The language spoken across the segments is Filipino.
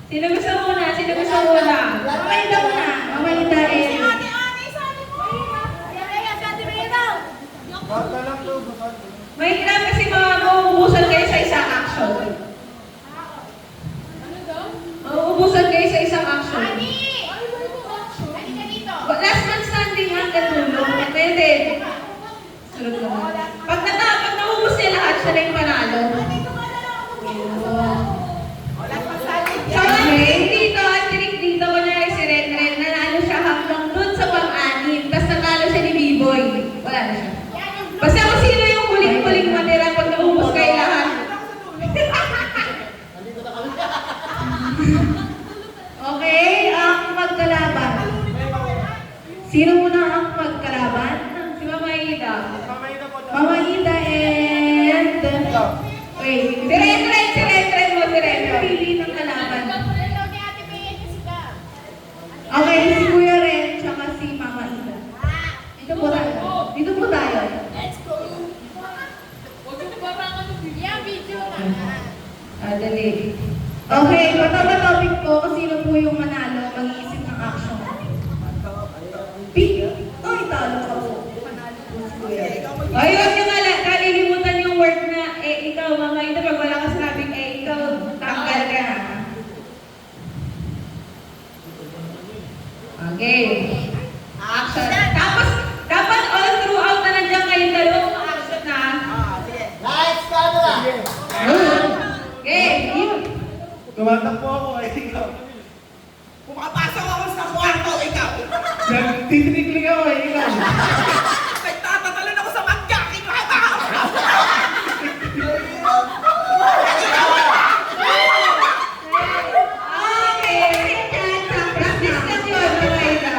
Sino gusto muna? Sino gusto muna? Mamahinda muna. Mamahinda eh. Mahirap kasi mauubusan kayo sa isang action. Mauubusan kayo sa isang action. Last man standing hanggang dulo. Pwede. Sunod naman. Pag naubos niya lahat, siya na yung panalo. Okay, dito, at tinik dito ko na si Ren Ren, nanalo siya hanggang dun sa pang-anim. Tapos natalo siya ni B-Boy. Wala na siya. Basta kung sino yung huling-huling matira pag naubos kayo lahat. Okay, ang magkalaban. Sino muna ang magkalaban? Si Mama Ida. Mama Ida and... Wait, si Ren Ren mo, si Ren Ren. Pili ng kalaban. Okay, si Kuya Ren, tsaka si Mama Ida. Dito po tayo. Dito po tayo. Dali. Okay, topic po kung sino po yung manalo, mag-iisip ng action. Ay, talo ka po. Manalo po si Kuya. Ay, huwag nyo kalilimutan yung word na, ikaw, Mama Ida, pag wala ka sinabing, ikaw, tanggal ka na. Okay. Action. Tapos, dapat all throughout na nandiyan kayong dalawang action na. Lights, camera! Okay, Tumatakbo ako kay ikaw. Pumapasok ako sa kwarto, ikaw! Titinikling ako kay ikaw. Nagtatatalon ako sa mangga, ikaw ba? practice lang yun, Mama Ida.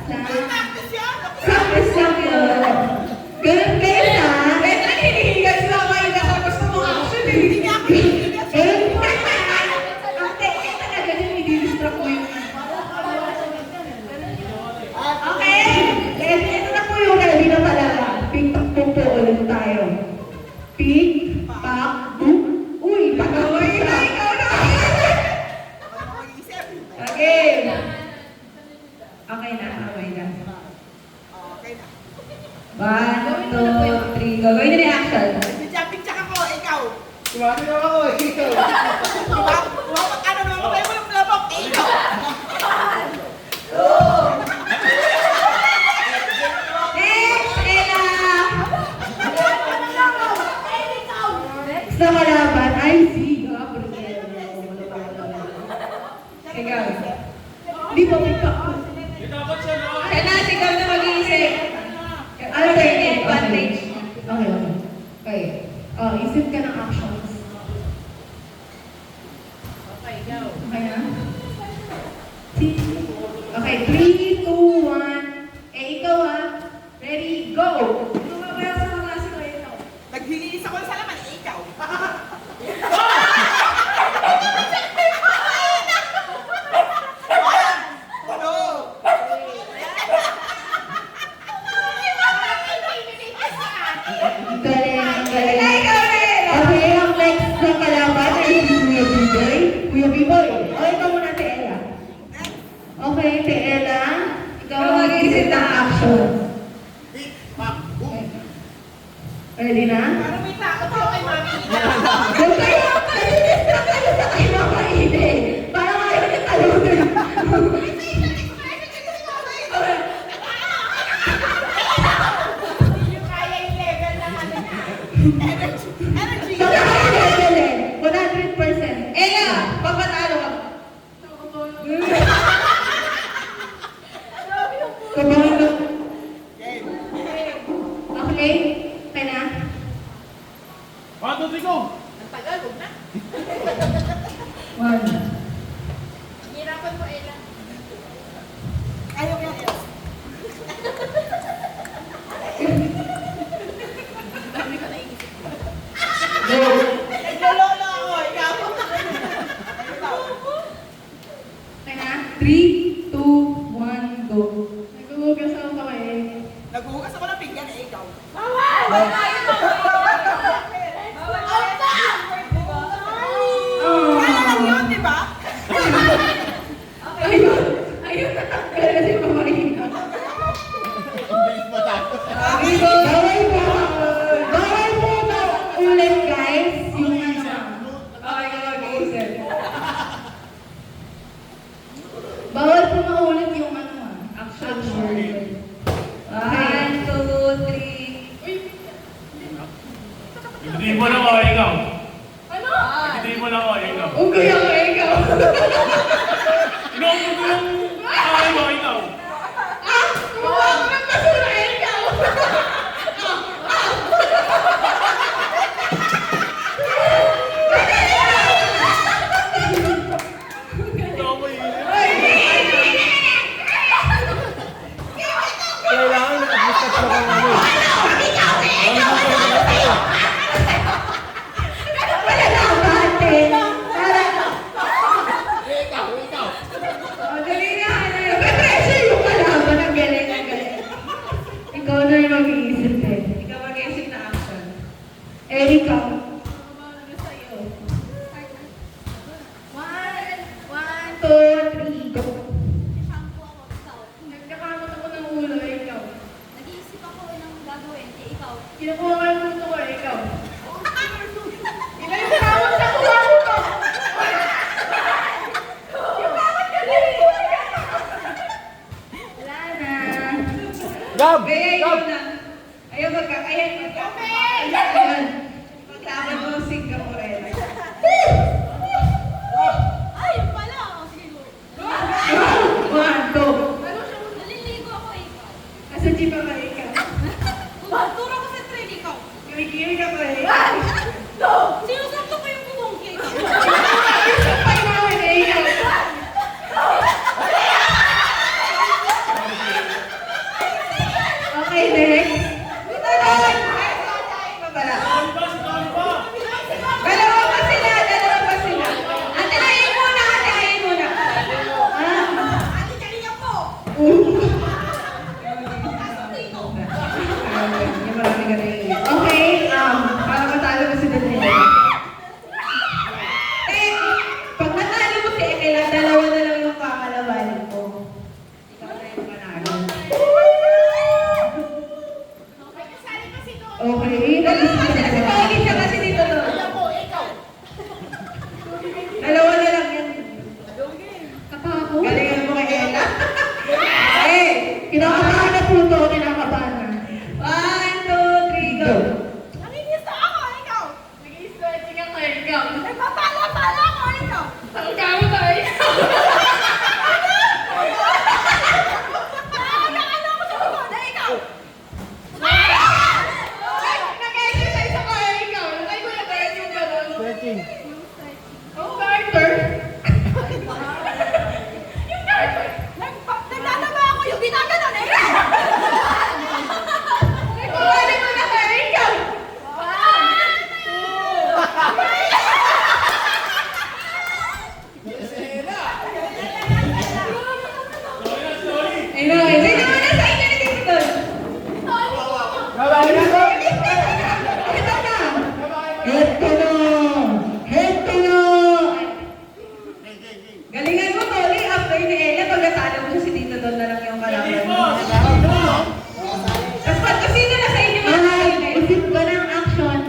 Practice yan! Practice lang yun. Ganun kayo na. Beto, hinihigas si Mama Ida sa gusto mong action eh. Hindi ako hinihigas. Ang teknik talaga yun, i-distract mo yun. Okay, ito na po yung ready na talaga. Pick-pack po ulit tayo. Pick, pack, book. Uy, pag-away na, ikaw na. Ano mag-iisip? Okay. Okay na, okay na. Okay na. 1, 2, 3, go. Gawin na yung action. Jumping jack ako, ikaw! Tumatakbo ako kay ikaw. Diba? Ano naman mo kayo mo ng labok? Ikaw! Next, Ella! Next na kalaban, ay si Gabriel. Ikaw. Hindi po, pick-pack po. Siya na, sigaw na mag-iisip. Alternate, advantage. Okay, okay. Okay. Isip ka ng actions. Okay, go. Okay na? Okay, 3, 2, 1. Ikaw ah. Ready, go! Lumabaya sa mga klase ko ikaw. Naghilinis ako sa laman, ikaw! Ano? Galing, galing. Okay, ang next na kalaban ay si Kuya Biboy. Kuya Biboy, o ikaw muna, Te Ella. Okay, Te Ella, ikaw ang mag-isip ng action. Big, pop, boom! Ready na? Parang may takot ako kay Mami. Huwag kayo, nadidistract kayo sa kayo mga ide. Parang ayaw niya talunin. Hindi nyo kaya yung level ng ano niya. Energy! Sa kaya level eh, 100%. Ella, papatalo ka. Kabahan ka. Game. Okay? Okay na? 1, 2, 3, go! Ang tagal, huwag na. 1. Hirapan mo, Ella. Ayaw yan. Dami ko naisip. Go! Naglololo ako, ikaw. Okay na? 3, 2, 1, go. Naghuhugas ako kamay. Naghuhugas ako ng pinggan, ikaw. Bawal! Kaya lang yun, di ba? mo lang ako, ikaw. Unggoy ako, ikaw. Inuupo ko yung kamay mo, ikaw. Gumawa ako ng basura, ikaw. Ikaw mo yun. Kailangan nag-discuss mo kung ano. Wala na ako, ate. Para. O, dali na. Nag-pressure yung kalaban. Ang galing, ang galing. Ikaw na yung mag-iisip eh. Ikaw mag-iisip na action. Erika. One, two, three, go. Shampoo ako, ikaw. Nagkakamot ako ng ulo, ikaw. Nag-iisip ako ng gagawin, ikaw. Kinukuha ka ng puto ko, ikaw. Ilan yung kamot sa kuha mo to? Yung kamot ka din. Wala na. Gab! Gaya ikaw na. Ayaw magkakayan. Ayan. Paglaban mo, Singapore. Ay, yun pala. O, sige, go. One, two. Naliligo ako, ikaw. Asa jeep ako, ikaw. Turo ko sa train, ikaw. Kilikili ka pa, ikaw. Sinusakto ko yung bubong ko, ikaw. Sampay namin, ikaw. Okay, next. Ito na. Ito pala. Dalawa pa sila, dalawa pa sila. Atayin muna, atayin muna. Ate, kanina po. Okay, para matalo ko si Daniel. Pag natalo mo si Ekela, dalawa na lang yung kakalabanin ko. Ikaw na yung panalo. Okay, kasali pa si Tony. Okay, dalawa pa sila. Si Tony siya kasi dito doon. po, ikaw. Dalawa na lang yan. Kapako. Galingan mo kay Ella. Eh, kinakabahan na po ito. Kinakabahan na. 1, 2, 3, go. Nanginis na ako, ikaw. Nag-i-stretching ako, ikaw. Nagpapala-pala ako, ikaw. Ang kamo tayo. Nakakano ako sa bubong na ikaw. Nag-exercise ako, ikaw. Nakay mo na tayo yung gano'n. Stretching. Oh, Carter. Nagtataba ako yung ginaganon, ikaw. Nagpapali mo na kayo, ikaw. Ay, no, hindi naman na sa inyo na dito doon. Babae na ko! Ito na. Ito na. Ito na. Galingan mo, Tony. After ni Ella, pag natalo mo si Tito doon na lang yung kalaban mo. Tapos pag sino na sa inyo mga isip ko ng action.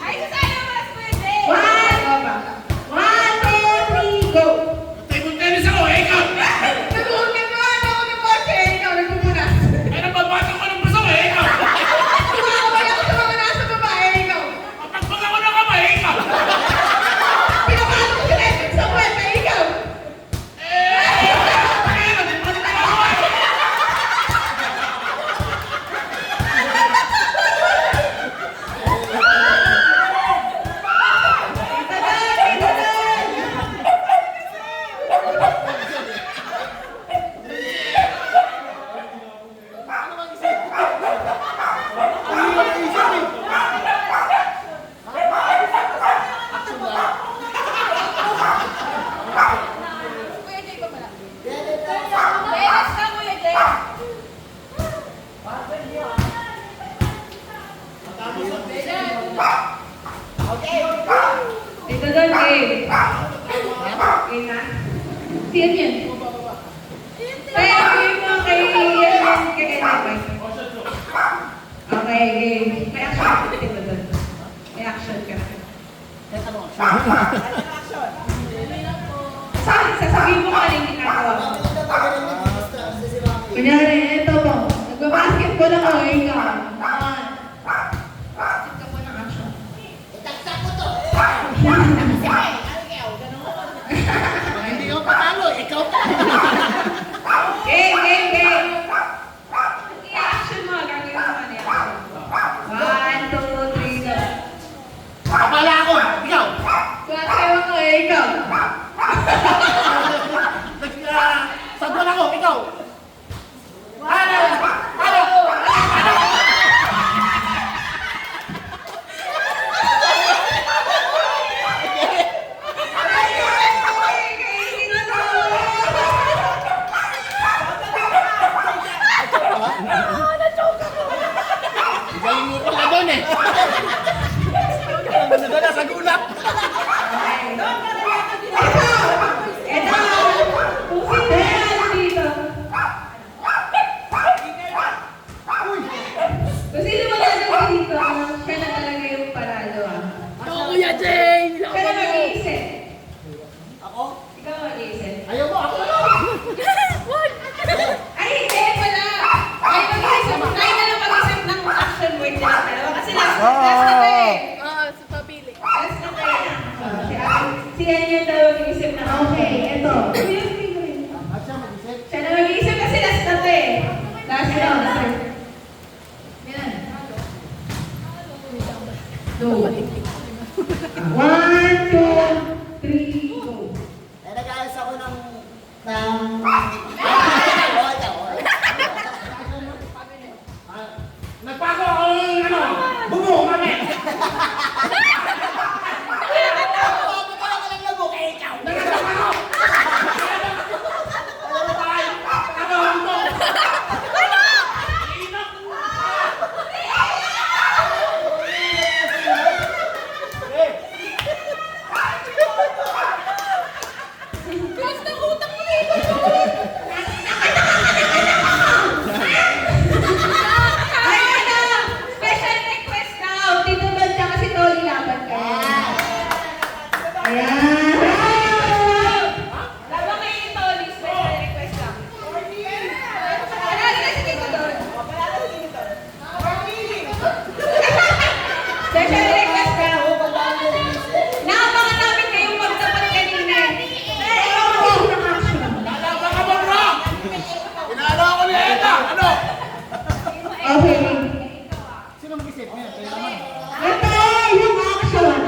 Ay, kasali mo mas pwede. 1, 2, 3, go! Table tennis ako, ikaw! Nag-uungkat mo, ano ako ng kotse, ikaw nagpupunas. Ay, nababato ko ng puso, ikaw! Kumakabay ako sa mga nasa babae, ikaw. Papagpag ako ng kamay, ikaw! Pinapasok ko sila sa kwenta, ikaw. Kuya Jay ba pala? Dennis ka, Kuya Jay. Ito doon, game. Game na. Sino yan? Kaya game mo kay Ella. Okay, game. May action ka dito doon. May action ka. Sasabihin mo ka rin ginagawa mo. Kunyari, ito po. Nagbabasketball ako, ikaw. Isip ka po ng action. Sagwan ako, ikaw! Ano? Ano? Galing mo pala doon eh! Nadala sa gulap! Ito! Dahil dito. Kung sino magdadala dito, siya na talaga yung panalo ah. Ako, Kuya Jane! Siya na mag-iisip. Ako? Ikaw mag-iisip. Ayaw mo, ako na! Ay, hindi pala! Ay, mag-iisip. Try na lang mag-isip ng action word na dalawa. Kasi last na to eh. Oo, sa pabili. Last na to eh. Si Anya daw mag-iisip na, okay, eto. At siya mag-isip? Siya na mag-iisip kasi last na to eh. Last round. Yan. Go. 1, 2, 3, go. Eh, nag-ayos ako ng... Nagpago ako ng ano? Bumo, mami! Nagpago! Ano tayo? Ano ang ito? Iinom! Bilis ng utang mo eh! Ay, ano? Special request daw. Tito Bal tsaka si Tolly laban ka. Ayan. Laban kayo ni Tolly. Special request lang. Wala na si Tito Don. Special request daw. Nakapangan namin kayong magtapat kanina. Lalaban ka ba, bro? Inaano ako ni Eda! Ano? Okay. Sino mag-isip niya? Kaya naman. Ito yung action.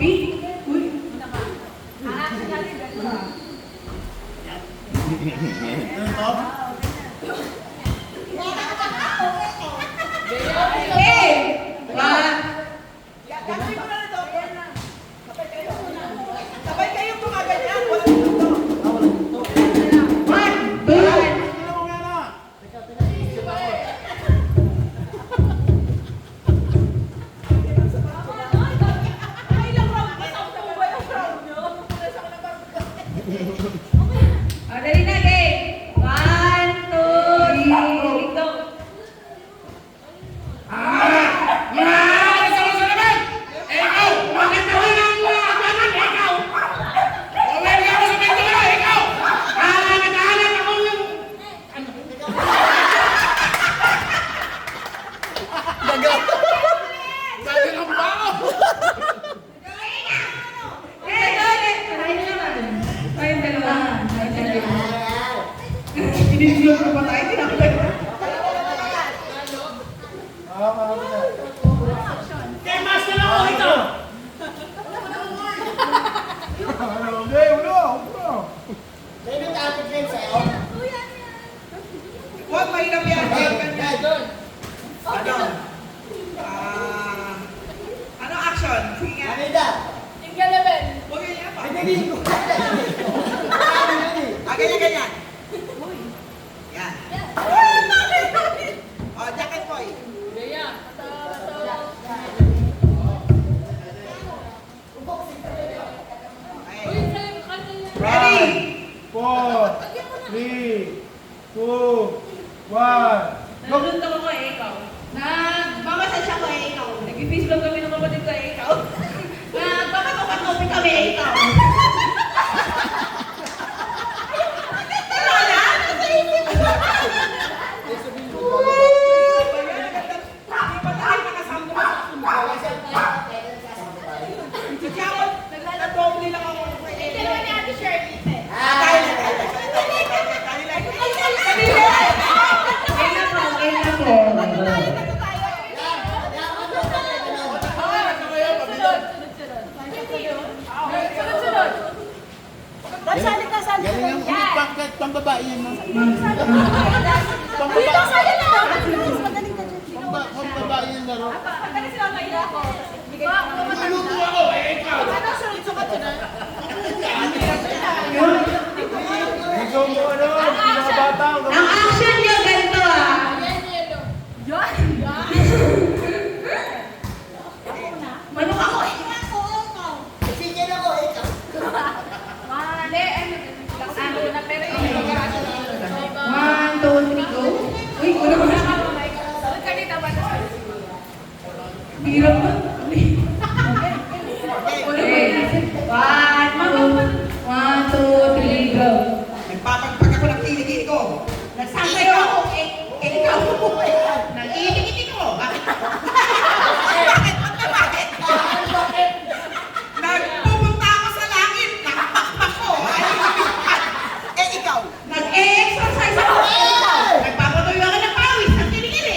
Beat. Uy. Okay. Sabay kayong gumaganyan, walang tuto. One, two. Ano mo nga na? O, dali na, game. 1, 2, 3, go. Nasa ko sa laban! Ikaw! Maganda ko ng mga agwanan! Ikaw! Umeli ako sa pintura! Ikaw! Naghahanap ako yung... Gagawin ba ako? Eh, dali. Try na naman. Tayong dalawa. Tayong dalawa. Piniglo ko pa tayo. Tinakot. Kaya master ako ito! May nag-aapit din sa'yo. Huwag mahirap yan. Ganyan. Ano? Ano action? Sige nga. Anida. Tinggal level. Huwag ganyan pa. Hindi ko. Ganyan. Yan. Oh, jacket boy. Gaya. Okay. Uy, sa'yo, kanya yan. Ready? 4, 3, 2, 1. Nalunta ko eh, ikaw. Nagmamasasya ko eh, ikaw. Nag-face vlog kami ng kapatid ko eh, ikaw. Nagpapatupatopi kami eh, ikaw. Hindi pa tayo nakasama sa nag-doble lang ako. Hindi naman ni Ate Shirley. Tayo lang. Ayun na po, ayun na po. Pambabae yan, no? Dito sa'yo na! Magaling ka dyan. Pambabae yan laro. Magaling sila maila ko. Bigay ko na. Maluto ako, ikaw. Ano, sunod ka dyan ah? Ikaw mo ano, mga bata. Ang action niyo ganito ah. Manok ako, ikaw. Sige na ko, ikaw. Mali, ano na, pero yung 1, 2, 3, go. Uy, wala ko na. sunod ka dito ba na Hirap na. One, two, three, go. Nagpapagpag ako ng kilikili ko. Nagsasayaw ako, ikaw. Nag-iilikiti ko. Bakit? Bakit? Nagpupunta ako sa langit. Nakapakpak ko. Ikaw. Nag-e-exercise ako. Nagpapatuloy ako ng pawis. Ang kilikili.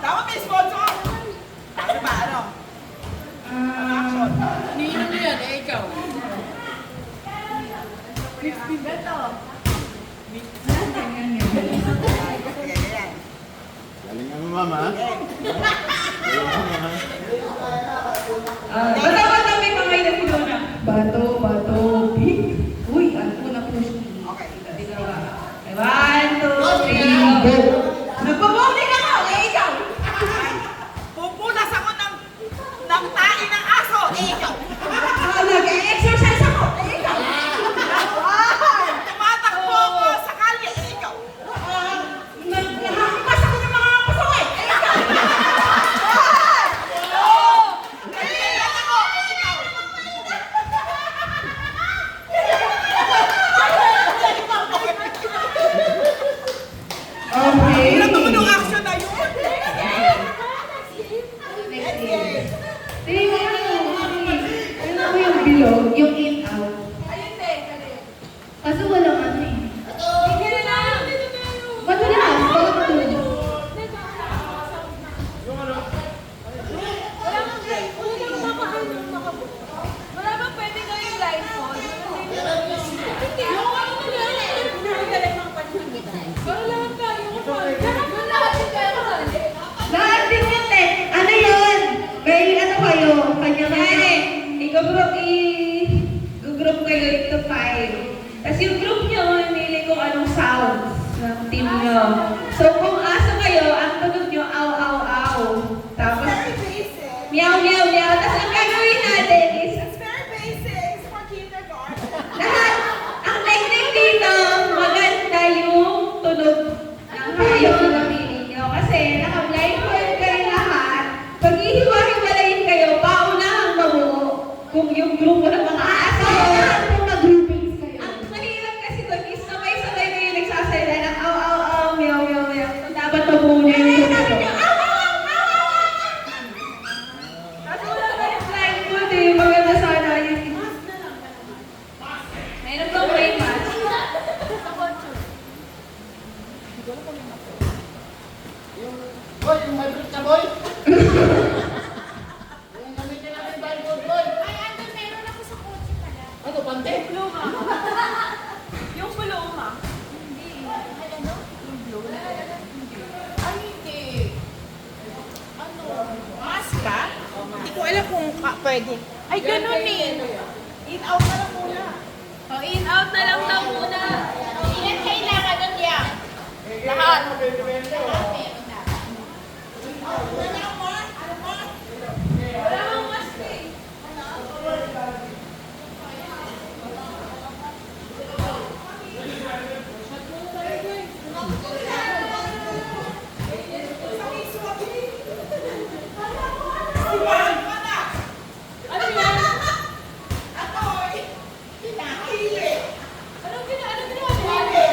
Tama, may sponsor. Ano ba, ano? Action. Ninong mo yan, ikaw. Ganyan. Galingan mo, mama. Bata-bata may kamay na sinuna. Bato, bato, pick. Uy, ano po na push. Okay. Dalawa. 1, 2, 3, go. Nagpabowling ako! Ikaw! Pupunas ako ng tae ng aso! Ikaw! Nag-exercise ako! Ikaw! Tumatakbo ako sa kalye! Ikaw! Naghahampas ako ng mga pasaway! Ikaw! Nagkailan ako! Ikaw! Okay. Ano naman yung action na yun? Next game. Tingnan mo. Ano mo yung bilog? Yung in out. Ayun din, galing. Kaso walang ano eh. Tingnan na lang. Madalas. Bakit ito? Wala bang pwede gawing blindfold? Hindi. Yung ano na lang. Wala lang tayo. Yung lahat yung kaya kasali. Lahat din yun eh. Ano yun? May ano kayo? Kanya-kanya. I-group kayo into 5. Tapos yung group nyo, nili kung anong sounds ng team nyo. So kung aso kayo, ang tunog nyo, aw, aw, aw. Tapos, Very basic. meow, meow, meow. Tapos ang gagawin natin is, It's very basic. It's for kindergarten. lahat, ang technique dito, maganda yung tunog ng hayop na napili nyo. Kasi naka-blindfold kayo lahat. Pag ihiwa-hiwalayin kayo, paunahang mabuo kung yung grupo ng mga aso. Kung mag-groupings kayo. Ang mahirap kasi doon is sabay-sabay kayo nagsasalita ng aw, aw, aw, meow, meow, meow. So dapat mabuo nyo yung grupo. Kasi wala kayong blindfold eh. Maganda sana yun. Meron bang may mask? Boy, yung hybrid ka, boy. Yung gamitin natin Bible, boy. Ano, pante? Yung paloma. Hindi. Yung blue. Ay, hindi. Ano? Maska? Hindi ko alam kung pwede. Ay, ganun eh. In out na lang muna. Oh, in out na lang daw muna. Ilan kailangan nun yan? Lahat. Wala kang mask eh. Ano yan? Anong ginawa niya?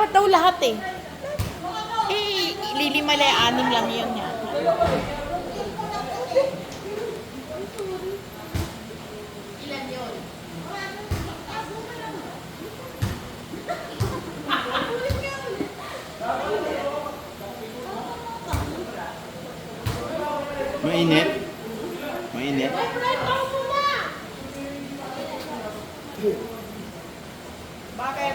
dapat daw lahat eh. Eh, lilimala 6 lang yun niya. Mainit. Mainit. Bakit?